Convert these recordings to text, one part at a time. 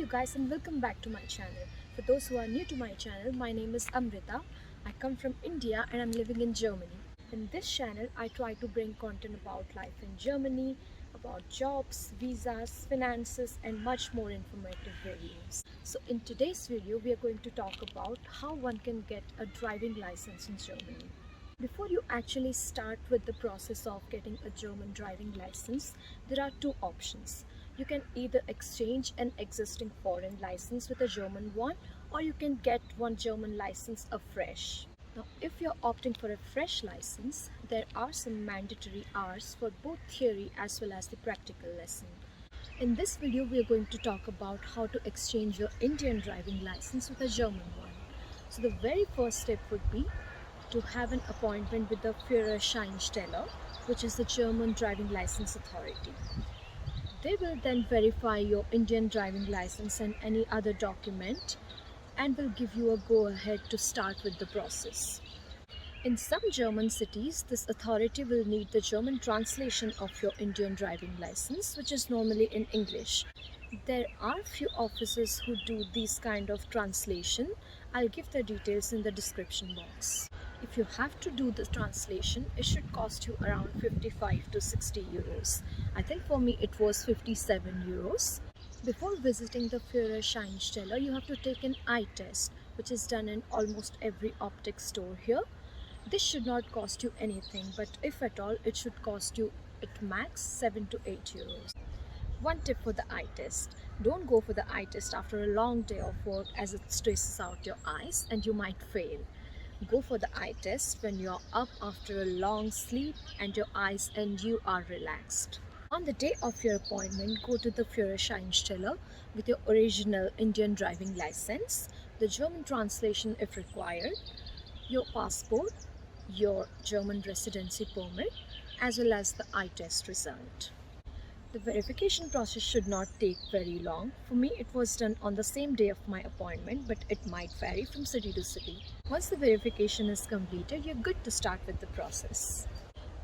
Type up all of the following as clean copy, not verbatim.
You guys, and welcome back to my channel. For those who are new to my channel, my name is Amrita. I come from India and I'm living in Germany. In this channel, I try to bring content about life in Germany, about jobs, visas, finances, and much more informative videos. So in today's video, we are going to talk about how one can get a driving license in Germany. Before you actually start with the process of getting a German driving license, there are two options. You can either exchange an existing foreign license with a German one, or you can get one German license afresh. Now, if you're opting for a fresh license, there are some mandatory hours for both theory as well as the practical lesson. In this video, we are going to talk about how to exchange your Indian driving license with a German one. So the very first step would be to have an appointment with the Führerscheinstelle, which is the German driving license authority. They will then verify your Indian driving license and any other document and will give you a go-ahead to start with the process. In some German cities, this authority will need the German translation of your Indian driving license, which is normally in English. There are few offices who do this kind of translation. I'll give the details in the description box. If you have to do the translation, it should cost you around 55 to 60 euros. I think for me it was 57 euros. Before visiting the Führerscheinstelle, you have to take an eye test, which is done in almost every optics store here. This should not cost you anything, but if at all, it should cost you at max 7 to 8 euros. One tip for the eye test: don't go for the eye test after a long day of work, as it stresses out your eyes and you might fail. Go for the eye test when you're up after a long sleep and your eyes and you are relaxed. On the day of your appointment, go to the Führerscheinstelle with your original Indian driving license, the German translation if required, your passport, your German residency permit, as well as the eye test result. The verification process should not take very long. For me, it was done on the same day of my appointment, but it might vary from city to city. Once the verification is completed, you're good to start with the process.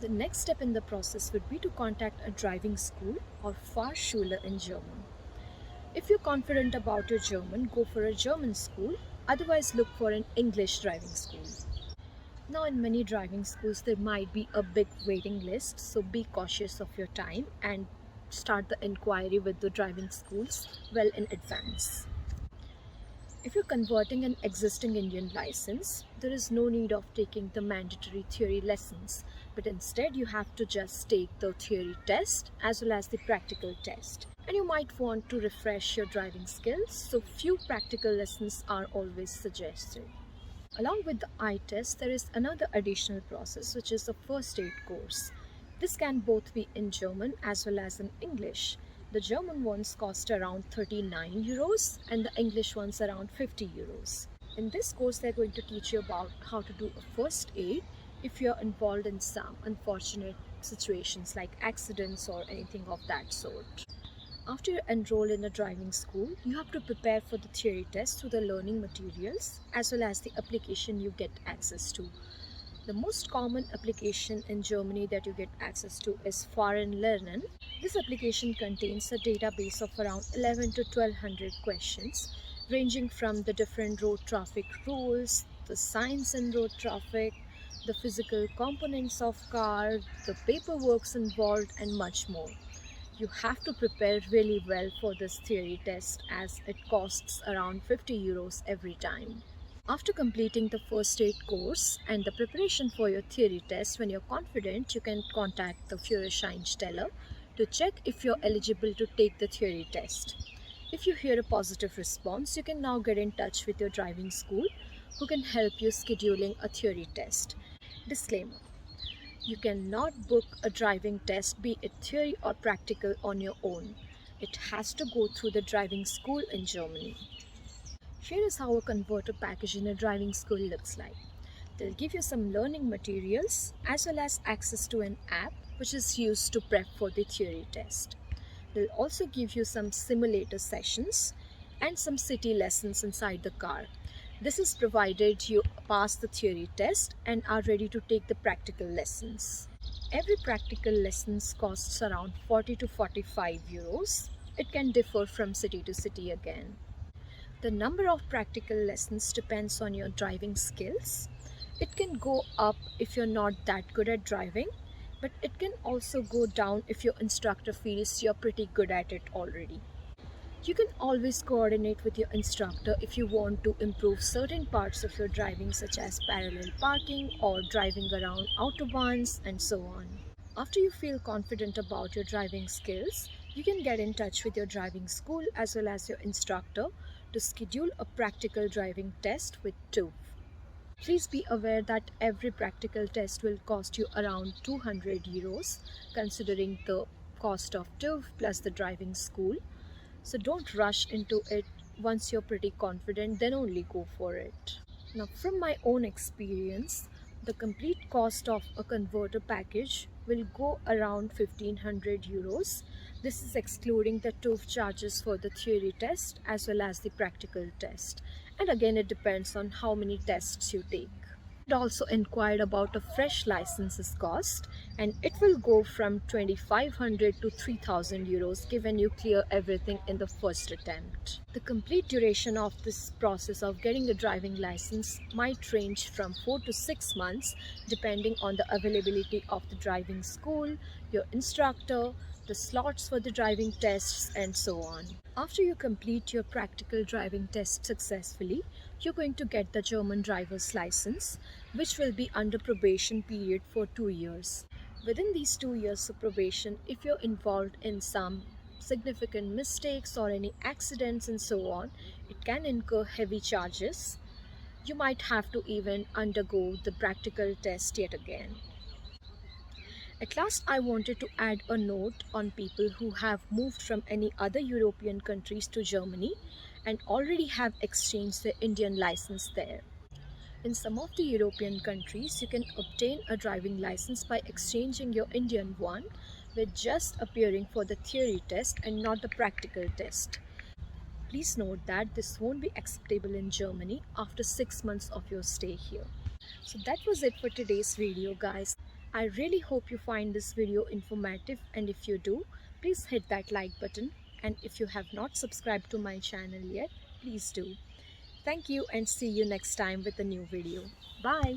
The next step in the process would be to contact a driving school or Fahrschule in German. If you're confident about your German, go for a German school, otherwise look for an English driving school. Now, in many driving schools, there might be a big waiting list, so be cautious of your time and start the inquiry with the driving schools well in advance. If you're converting an existing Indian license, there is no need of taking the mandatory theory lessons, but instead you have to just take the theory test as well as the practical test. And you might want to refresh your driving skills, so few practical lessons are always suggested. Along with the eye test, there is another additional process, which is the first aid course. This can both be in German as well as in English. The German ones cost around 39 euros and the English ones around 50 euros. In this course, they're going to teach you about how to do a first aid if you're involved in some unfortunate situations like accidents or anything of that sort. After you enroll in a driving school, you have to prepare for the theory test through the learning materials as well as the application you get access to. The most common application in Germany that you get access to is Fahren Lernen. This application contains a database of around 11 to 1200 questions, ranging from the different road traffic rules, the signs in road traffic, the physical components of car, the paperwork involved, and much more. You have to prepare really well for this theory test, as it costs around 50 euros every time. After completing the first aid course and the preparation for your theory test, when you're confident, you can contact the Führerscheinstelle to check if you're eligible to take the theory test. If you hear a positive response, you can now get in touch with your driving school, who can help you scheduling a theory test. Disclaimer: you cannot book a driving test, be it theory or practical, on your own. It has to go through the driving school in Germany. Here is how a converter package in a driving school looks like. They'll give you some learning materials as well as access to an app which is used to prep for the theory test. They'll also give you some simulator sessions and some city lessons inside the car. This is provided you pass the theory test and are ready to take the practical lessons. Every practical lessons costs around 40 to 45 euros. it can differ from city to city again. The number of practical lessons depends on your driving skills. It can go up if you're not that good at driving, but it can also go down if your instructor feels you're pretty good at it already. You can always coordinate with your instructor if you want to improve certain parts of your driving, such as parallel parking or driving around autobahns and so on. After you feel confident about your driving skills, you can get in touch with your driving school as well as your instructor to schedule a practical driving test with TÜV. Please be aware that every practical test will cost you around 200 euros, considering the cost of TÜV plus the driving school. So don't rush into it. Once you're pretty confident, then only go for it. Now, from my own experience, the complete cost of a converter package will go around 1500 euros. This is excluding the TÜV charges for the theory test as well as the practical test. And again, it depends on how many tests you take. It also inquired about a fresh licenses cost, and it will go from 2500 to 3000 euros given you clear everything in the first attempt. The complete duration of this process of getting a driving license might range from 4 to 6 months depending on the availability of the driving school, your instructor, the slots for the driving tests, and so on. After you complete your practical driving test successfully, you're going to get the German driver's license, which will be under probation period for 2 years. Within these 2 years of probation, if you're involved in some significant mistakes or any accidents and so on, it can incur heavy charges. You might have to even undergo the practical test yet again. At last, I wanted to add a note on people who have moved from any other European countries to Germany and already have exchanged their Indian license there. In some of the European countries, you can obtain a driving license by exchanging your Indian one with just appearing for the theory test and not the practical test. Please note that this won't be acceptable in Germany after 6 months of your stay here. So that was it for today's video, guys. I really hope you find this video informative, and if you do, please hit that like button, and if you have not subscribed to my channel yet, please do. Thank you, and see you next time with a new video. Bye.